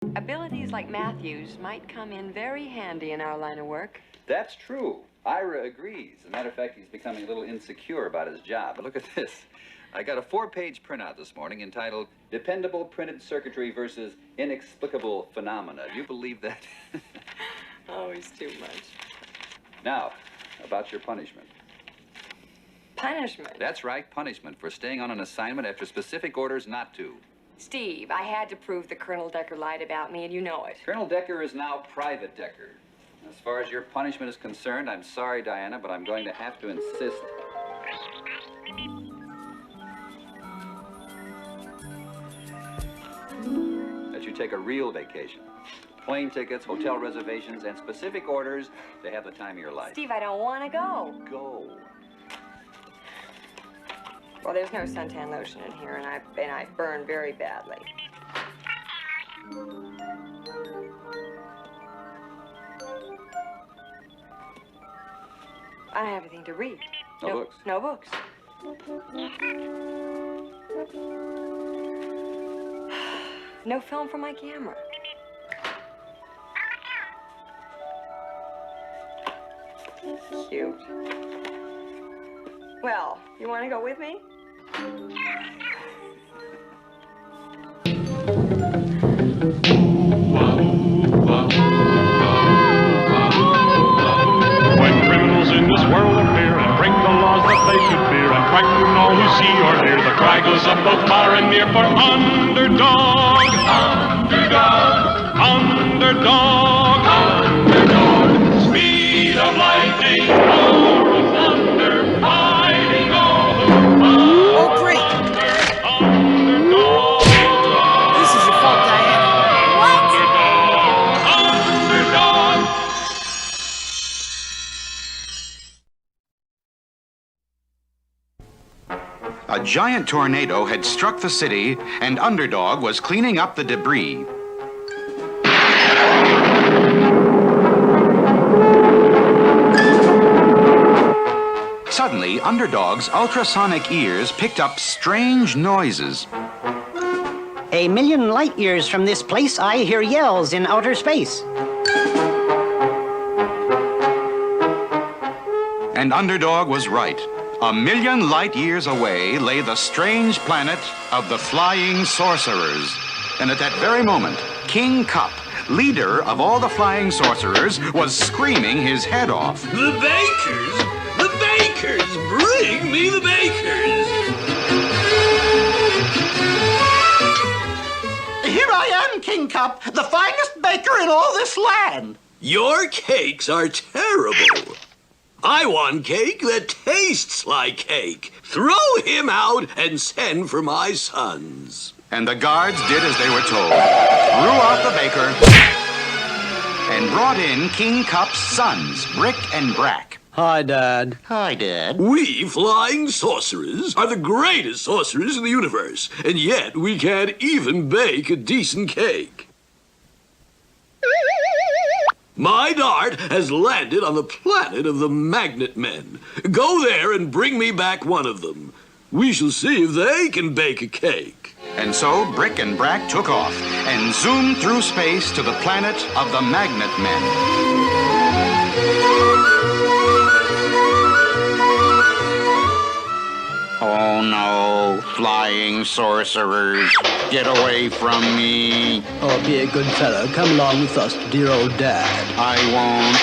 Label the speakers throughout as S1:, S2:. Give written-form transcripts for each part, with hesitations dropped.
S1: Abilities like Matthew's might come in very handy in our line of work.
S2: That's true. Ira agrees. As a matter of fact, he's becoming a little insecure about his job. But look at this. I got a 4-page printout this morning entitled Dependable Printed Circuitry versus Inexplicable Phenomena. Do you believe that?
S1: Always too much.
S2: Now, about your punishment.
S1: Punishment?
S2: That's right, punishment for staying on an assignment after specific orders not to.
S1: Steve, I had to prove that Colonel Decker lied about me, and you know it.
S2: Colonel Decker is now Private Decker. As far as your punishment is concerned, I'm sorry, Diana, but I'm going to have to insist. That you take a real vacation. Plane tickets, hotel reservations, and specific orders to have the time of your life.
S1: Steve, I don't want to go.
S2: Go.
S1: Well, there's no suntan lotion in here, and I burn very badly. I don't have anything to read.
S2: No books?
S1: No books. No film for my camera. Cute. Well, you want to go with me?
S3: When criminals in this world appear and break the laws that they should fear and frighten all who see or hear, the cry goes up both far and near for underdog, underdog, underdog, underdog. Speed of lightning, roar of thunder, fighting all who fight.
S4: Oh, great!
S3: Underdog.
S4: This is your fault, Diana. What?
S3: Underdog.
S5: A giant tornado had struck the city, and Underdog was cleaning up the debris. Suddenly, Underdog's ultrasonic ears picked up strange noises.
S6: A million light years from this place, I hear yells in outer space.
S5: And Underdog was right. A million light years away lay the strange planet of the Flying Sorcerers. And at that very moment, King Kup, leader of all the Flying Sorcerers, was screaming his head off.
S7: The bakers! The bakers! Bring me the bakers!
S6: Here I am, King Kup, the finest baker in all this land.
S7: Your cakes are terrible. I want cake that tastes like cake. Throw him out and send for my sons.
S5: And the guards did as they were told. Threw out the baker and brought in King Kup's sons, Brick and Brack.
S6: Hi, Dad. Hi, Dad.
S7: We flying sorcerers are the greatest sorcerers in the universe, and yet we can't even bake a decent cake. My dart has landed on the planet of the Magnet Men. Go there and bring me back one of them. We shall see if they can bake a cake.
S5: And so Brick and Brack took off and zoomed through space to the planet of the Magnet Men. Oh no, flying sorcerers, get away from me.
S8: Oh, be a good fellow. Come along with us, dear old Dad.
S5: I won't.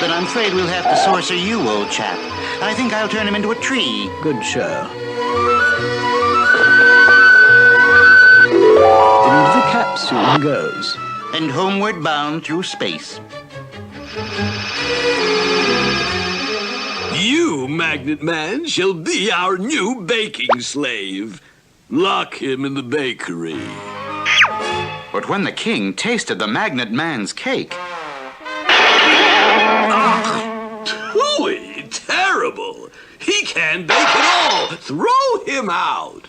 S6: But I'm afraid we'll have to sorcer you, old chap. I think I'll turn him into a tree.
S8: Good show. Into the capsule goes.
S6: And homeward bound through space.
S7: You, Magnet Man, shall be our new baking slave. Lock him in the bakery.
S5: But when the king tasted the Magnet Man's cake...
S7: Tooey, terrible. He can't bake at all. Throw him out.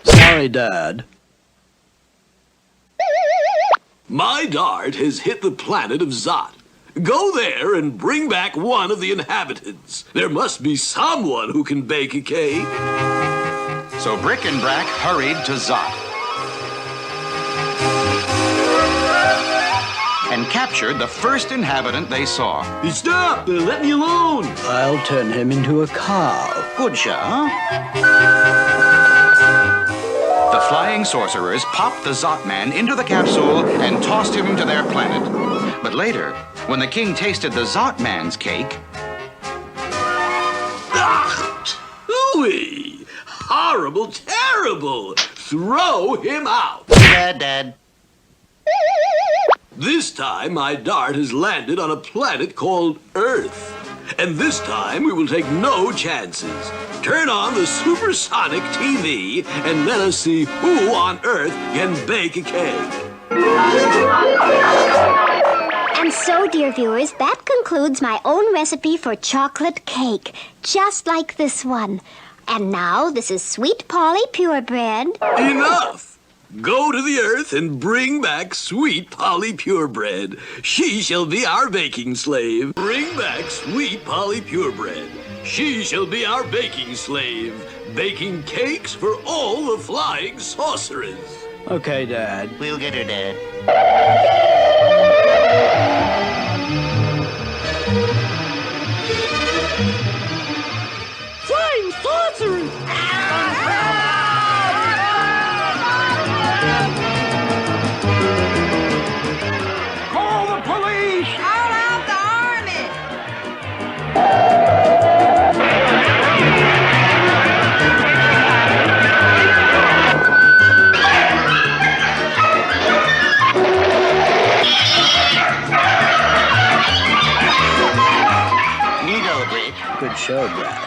S8: Sorry, Dad.
S7: My dart has hit the planet of Zot. Go there and bring back one of the inhabitants. There must be someone who can bake a cake.
S5: So Brick and Brack hurried to Zot. captured the first inhabitant they saw.
S7: Stop! Let me alone!
S8: I'll turn him into a cow.
S6: Good, sir.
S5: The flying sorcerers popped the Zot-Man into the capsule and tossed him to their planet. But later, when the king tasted the Zot-Man's cake...
S7: Ooh-wee! Horrible, terrible! Throw him out!
S6: Dad.
S7: This time, my dart has landed on a planet called Earth. And this time, we will take no chances. Turn on the supersonic TV and let us see who on Earth can bake a cake.
S9: And so, dear viewers, that concludes my own recipe for chocolate cake, just like this one. And now, this is Sweet Polly Purebred.
S7: Enough! Go to the Earth and bring back Sweet Polly Purebred. She shall be our baking slave. Bring back Sweet Polly Purebred. She shall be our baking slave, baking cakes for all the flying sorcerers.
S8: Okay, Dad.
S6: We'll get her, Dad.
S4: Flying sorcerers!
S3: Call the police!
S4: Call out the army!
S6: Neato, Brick.
S8: Good show, Brad.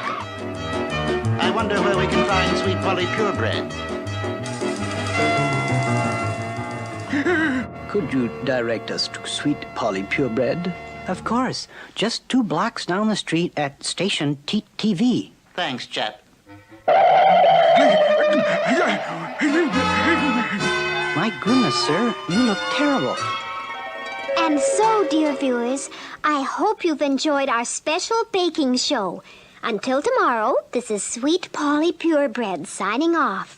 S6: I wonder where we can find Sweet Polly Purebred.
S8: Could you direct us to Sweet Polly Purebred?
S6: Of course. Just 2 blocks down the street at Station TV. Thanks, chap. My goodness, sir. You look terrible.
S9: And so, dear viewers, I hope you've enjoyed our special baking show. Until tomorrow, this is Sweet Polly Purebred signing off.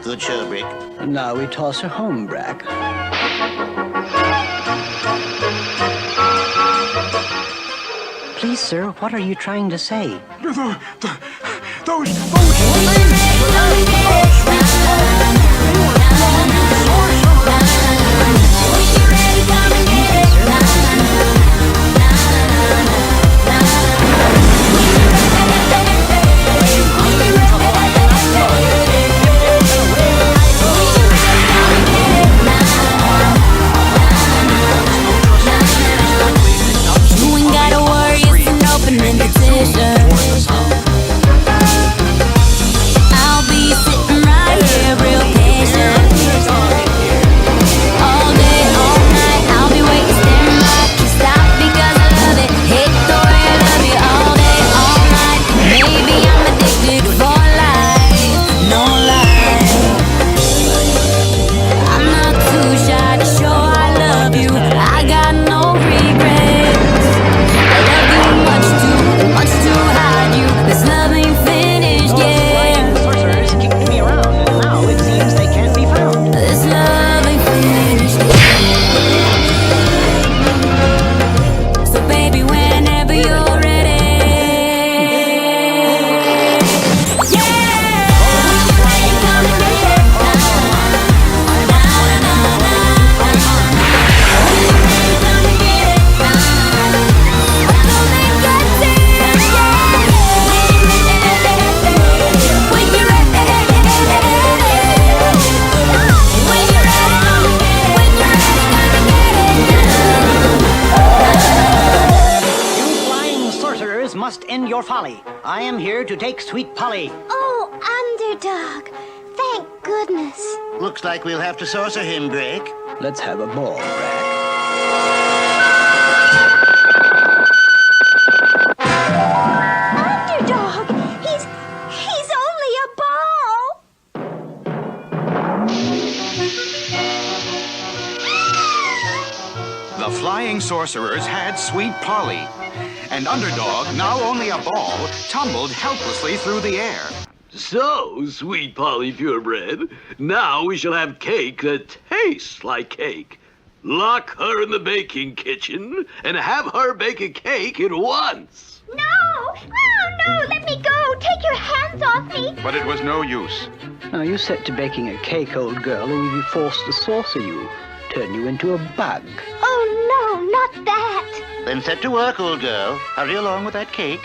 S6: Good show, Brick.
S8: And now we toss her home, Brack.
S6: Please, sir, what are you trying to say?
S3: Those
S10: I'll be sitting right here real patient.
S6: your folly. I am here to take Sweet Polly.
S9: Oh, Underdog. Thank goodness.
S6: Looks like we'll have to saucer him, Drake.
S8: Let's have a ball, Brack.
S9: Underdog! He's only a ball!
S5: The flying sorcerers had Sweet Polly, and Underdog, now only a ball, tumbled helplessly through the air.
S7: So, sweet Polly Purebred, now we shall have cake that tastes like cake. Lock her in the baking kitchen and have her bake a cake at once.
S9: No! Oh, no! Let me go! Take your hands off me!
S5: But it was no use.
S8: Now you set to baking a cake, old girl, and we'll be forced to saucer you. Turn you into a bug.
S9: Oh, no, not that!
S6: Then set to work, old girl. Hurry along with that cake.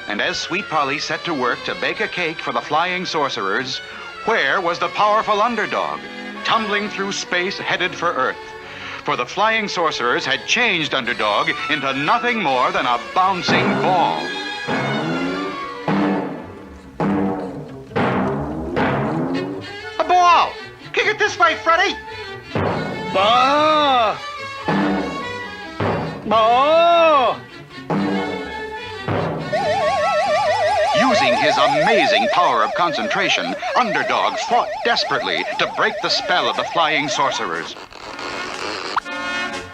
S5: And as Sweet Polly set to work to bake a cake for the flying sorcerers, where was the powerful underdog, tumbling through space headed for Earth? For the flying sorcerers had changed Underdog into nothing more than a bouncing ball. A ball! Kick it this way, Freddy!
S6: Ball! Ball!
S5: Using his amazing power of concentration, Underdog fought desperately to break the spell of the flying sorcerers.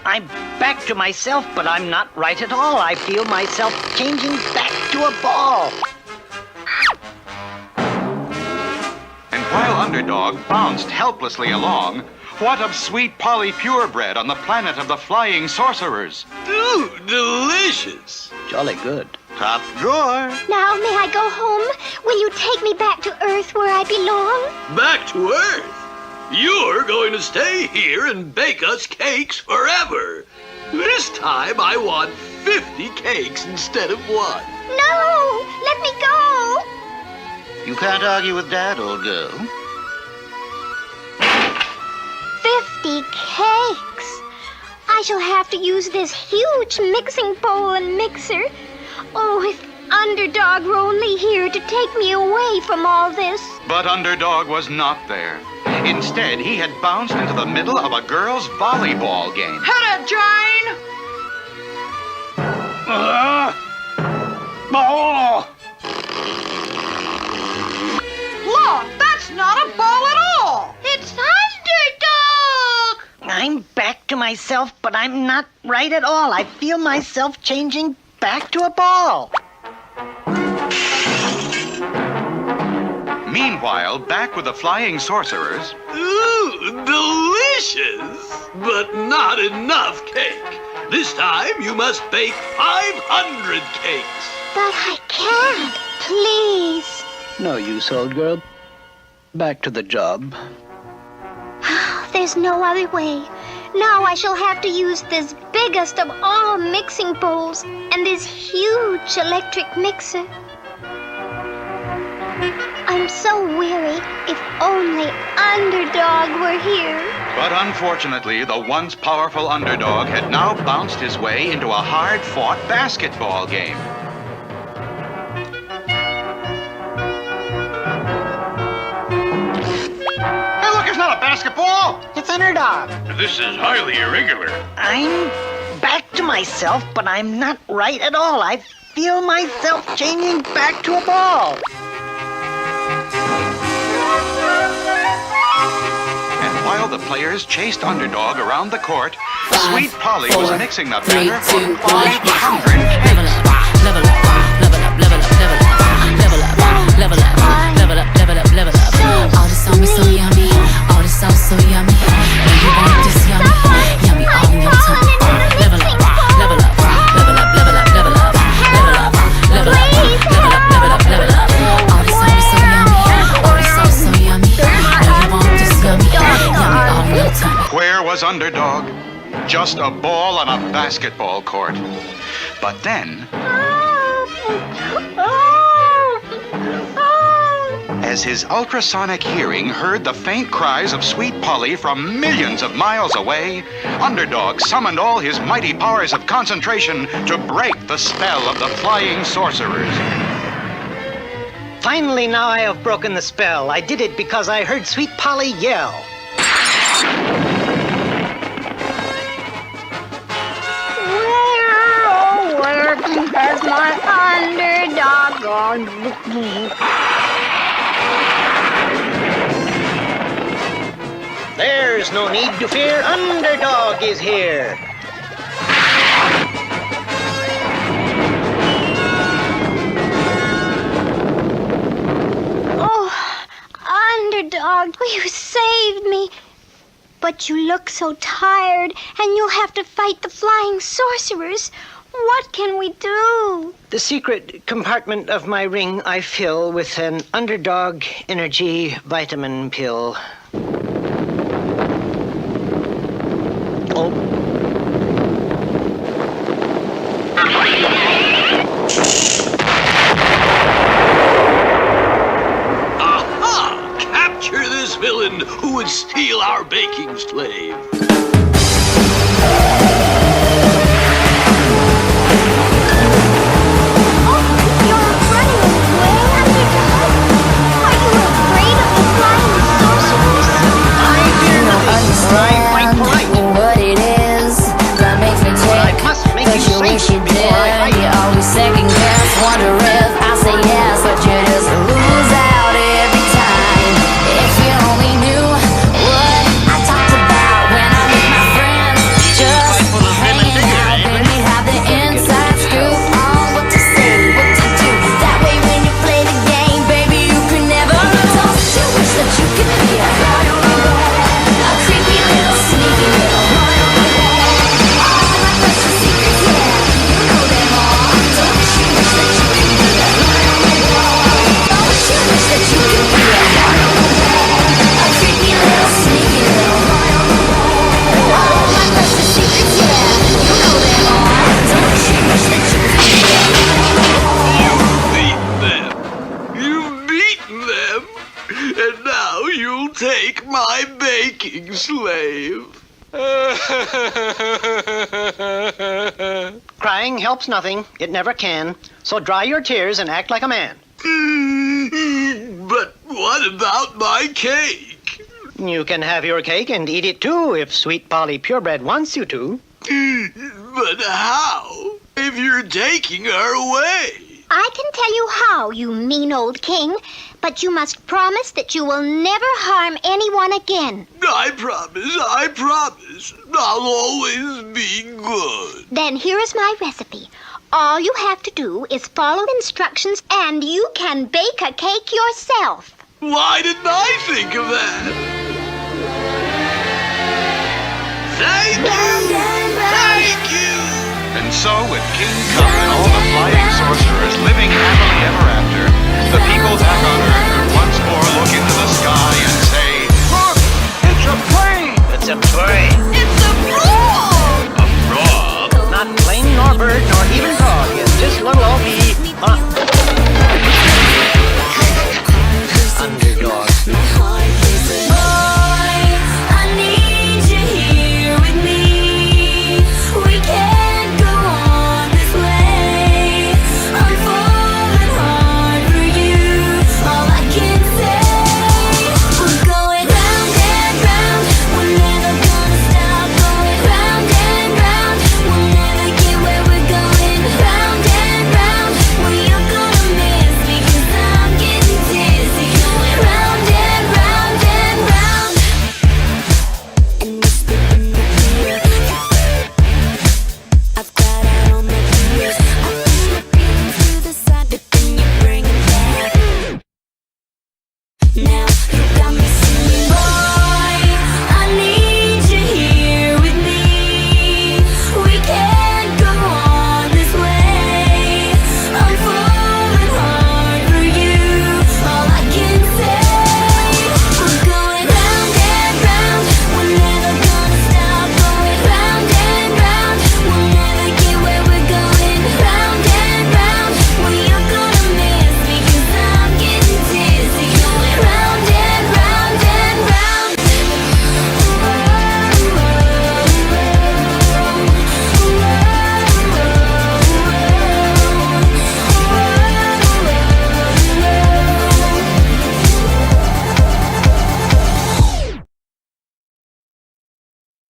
S6: I'm back to myself, but I'm not right at all. I feel myself changing back to a ball.
S5: And while Underdog bounced helplessly along, what of Sweet Polly Purebred on the planet of the flying sorcerers?
S7: Ooh, delicious.
S8: Jolly good.
S5: Top drawer.
S9: Now, may I go home? Will you take me back to Earth where I belong?
S7: Back to Earth? You're going to stay here and bake us cakes forever. This time I want 50 cakes instead of 1.
S9: No! Let me go!
S6: You can't argue with Dad, old girl.
S9: 50 cakes! I shall have to use this huge mixing bowl and mixer. Oh, if Underdog were only here to take me away from all this.
S5: But Underdog was not there. Instead, he had bounced into the middle of a girls' volleyball game.
S4: Hit it, Jane!
S6: Ball!
S4: Look, that's not a ball at all!
S9: It's Underdog!
S6: I'm back to myself, but I'm not right at all. I feel myself changing back to a ball.
S5: Meanwhile, back with the flying sorcerers,
S7: Ooh, delicious! But not enough cake. This time you must bake 500 cakes.
S9: But I can't. Please.
S8: No use, old girl. Back to the job.
S9: There's no other way. Now I shall have to use this biggest of all mixing bowls and this huge electric mixer. I'm so weary. If only Underdog were here.
S5: but unfortunately, the once powerful Underdog had now bounced his way into a hard-fought basketball game. Hey, look, it's not a basketball!
S6: It's Underdog.
S3: This is highly irregular.
S6: I'm back to myself, but I'm not right at all. I feel myself changing back to a ball.
S5: And while the players chased Underdog around the court, Sweet Polly was mixing the batter for 500 cakes.
S10: Level up, level up, level up, level up, level up, level up, level up, level up, level up. All this on me so yummy, all this sauce so yummy. And you want this yummy, yummy all in your tongue. Level up, level up, level up, level up, level up, level up, level up, level up, level up, level up. All this on me so yummy, all this sauce so yummy. And you want this yummy, yummy all in your tongue.
S5: Where was Underdog? Just a ball on a basketball court. But then, as his ultrasonic hearing heard the faint cries of Sweet Polly from millions of miles away, Underdog summoned all his mighty powers of concentration to break the spell of the flying sorcerers.
S6: Finally, now I have broken the spell. I did it because I heard Sweet Polly yell.
S9: Where has my Underdog gone?
S6: There's no need to fear. Underdog is here.
S9: can't. Oh, you saved me. But you look so tired, and you'll have to fight the flying sorcerers. What can we do?
S6: The secret compartment of my ring I fill with an underdog energy vitamin pill. Oh.
S7: Aha! Capture this villain who would steal our baking slave.
S10: What it is that makes me tick. Cause you wish you did. You always second guess, wonder if I say yes, but you just lose out every time. If you only knew what I talked about when I'm with my friends, just hanging out, then we have the inside scoop on what to say, what to do. That way when you play the game, baby, you can never lose. You wish that you could be a creepy little sneaky little
S7: and now you'll take my baking slave.
S6: Crying helps nothing. It never can. So dry your tears and act like a man.
S7: But what about my cake?
S6: You can have your cake and eat it too if Sweet Polly Purebred wants you to.
S7: But how? If you're taking her away?
S9: I can tell you how, you mean old king. But you must promise that you will never harm anyone again.
S7: I promise. I'll always be good.
S9: Then here is my recipe. All you have to do is follow the instructions and you can bake a cake yourself.
S7: Why didn't I think of that? Thank you! Thank you!
S5: And so, with King Cup and all the flying sorcerers living